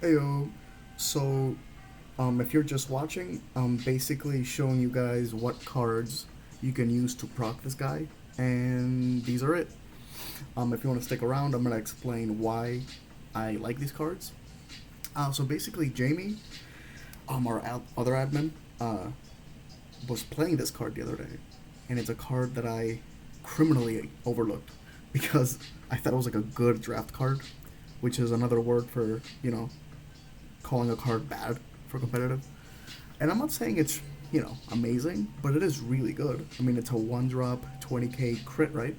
Heyo. So, if you're just watching, I'm basically showing you guys what cards you can use to proc this guy, and these are it. If you want to stick around, I'm gonna explain why I like these cards. So basically, Jamey, our other admin, was playing this card the other day, and it's a card that I criminally overlooked because I thought it was like a good draft card, which is another word for calling a card bad for competitive. And I'm not saying it's amazing, but it is really good. I mean, it's a one drop 20k crit, right?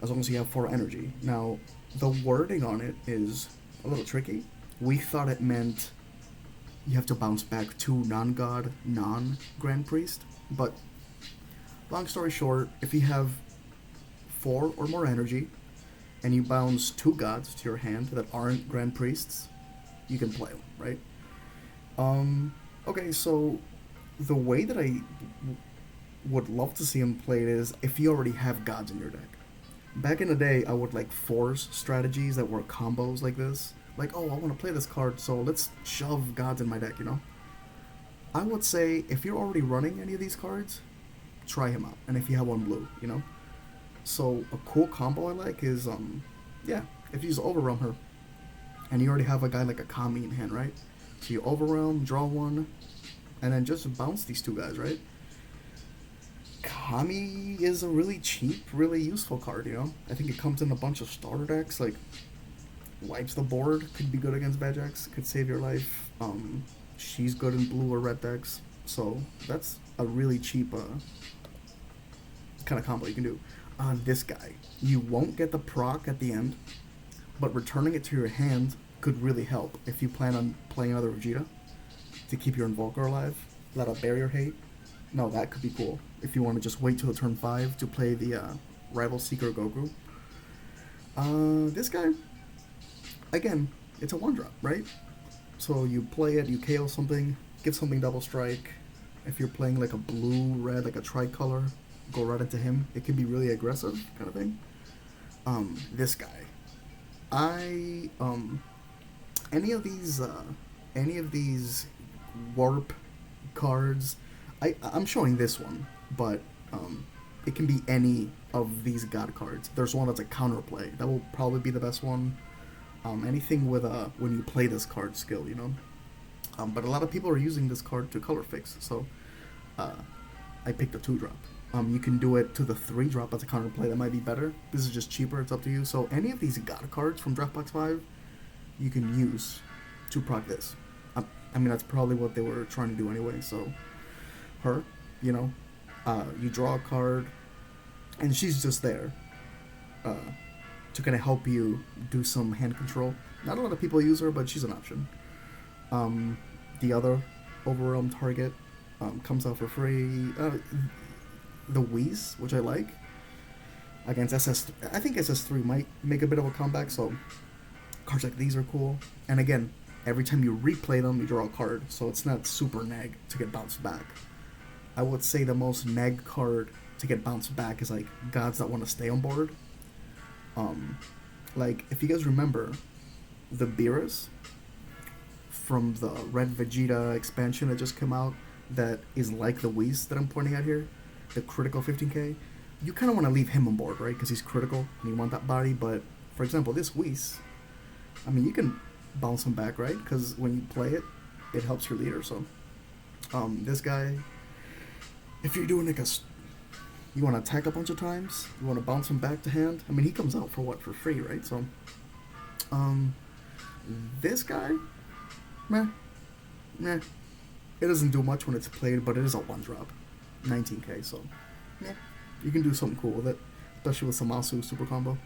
As long as you have 4 energy. Now, the wording on it is a little tricky. We thought it meant you have to bounce back to non-god, non-grand priest, but long story short, if you have 4 or more energy and you bounce 2 gods to your hand that aren't grand priests, you can play them, right? Um, okay, so the way that would love to see him played is if you already have gods in your deck. Back in the day, I would like force strategies that were combos like this. Like, oh, I want to play this card, so let's shove gods in my deck. I would say if you're already running any of these cards, try him out. And if you have one blue. So a cool combo I like is yeah, if you use Overwhelm her, and you already have a guy like a Kami in hand, right? So you Overwhelm, draw one, and then just bounce these 2 guys, right? Kami is a really cheap, really useful card. I think it comes in a bunch of starter decks, like wipes the board, could be good against bad decks, could save your life. She's good in blue or red decks, so that's a really cheap kind of combo you can do. On this guy, you won't get the proc at the end, but returning it to your hand could really help if you plan on playing another Vegeta to keep your Invoker alive. Let a barrier hate. No, that could be cool if you want to just wait till turn 5 to play the Rival Seeker Goku. This guy, again, it's a 1 drop, right? So you play it, you KO something, give something double strike. If you're playing like a blue, red, like a tricolor, go right into him. It can be really aggressive, kind of thing. This guy, I any of these warp cards. I'm showing this one, but it can be any of these god cards. There's one that's a counterplay. That will probably be the best one. Anything with a when you play this card skill. But a lot of people are using this card to color fix, so uh, I picked a 2 drop. You can do it to the 3 drop as a counterplay. That might be better. This is just cheaper. It's up to you. So any of these god cards from Draftbox 5, you can use to proc this. I mean, that's probably what they were trying to do anyway. So her, you draw a card, and she's just there uh, to kind of help you do some hand control. Not a lot of people use her, but she's an option. The other overwhelm target comes out for free. The Whis, which I like, against SS. I think SS3 might make a bit of a comeback, so cards like these are cool. And again, every time you replay them, you draw a card, so it's not super neg to get bounced back. I would say the most neg card to get bounced back is like gods that want to stay on board. Like if you guys remember, the Beerus from the Red Vegeta expansion that just came out, that is like the Whis that I'm pointing at here, the critical 15k. You kind of want to leave him on board, right? Because he's critical and you want that body. But for example, this Whis, I mean, you can bounce him back, right? Because when you play it, it helps your leader. So, this guy, if you're doing like you want to attack a bunch of times, you want to bounce him back to hand. I mean, he comes out for what? For free, right? So, um, this guy, meh, meh. It doesn't do much when it's played, but it is a 1 drop, 19k. So, yeah, you can do something cool with it, especially with some Masu super combo.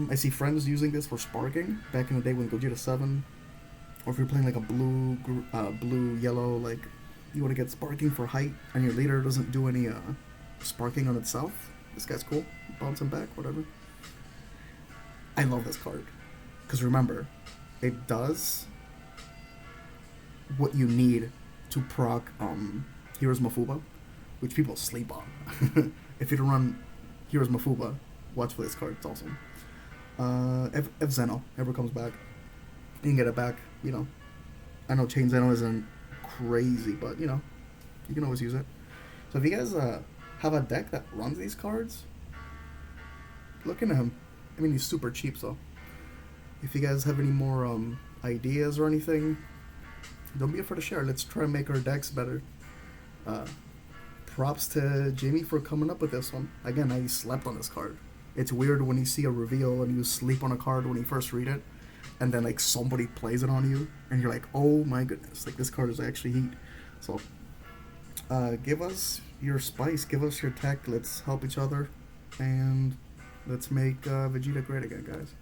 I see friends using this for sparking back in the day when Gogeta 7, or if you're playing like a blue yellow, like you want to get sparking for height, and your leader doesn't do any sparking on itself. This guy's cool. Bounce him back, whatever. I love this card because remember, it does what you need to proc Heroes Mafuba, which people sleep on. If you don't run Heroes Mafuba, watch for this card. It's awesome. If Zeno ever comes back, you can get it back. You know, I know Chain Zeno isn't crazy, but you know, you can always use it. So if you guys have a deck that runs these cards, look into him. I mean, he's super cheap, so if you guys have any more ideas or anything, don't be afraid to share. Let's try and make our decks better. Uh, Props to Jamey for coming up with this one. Again, I slept on this card. It's weird when you see a reveal and you sleep on a card when you first read it, and then like somebody plays it on you, and you're like, oh my goodness, like this card is actually heat. So, give us your spice, give us your tech. Let's help each other, and let's make Vegeta great again, guys.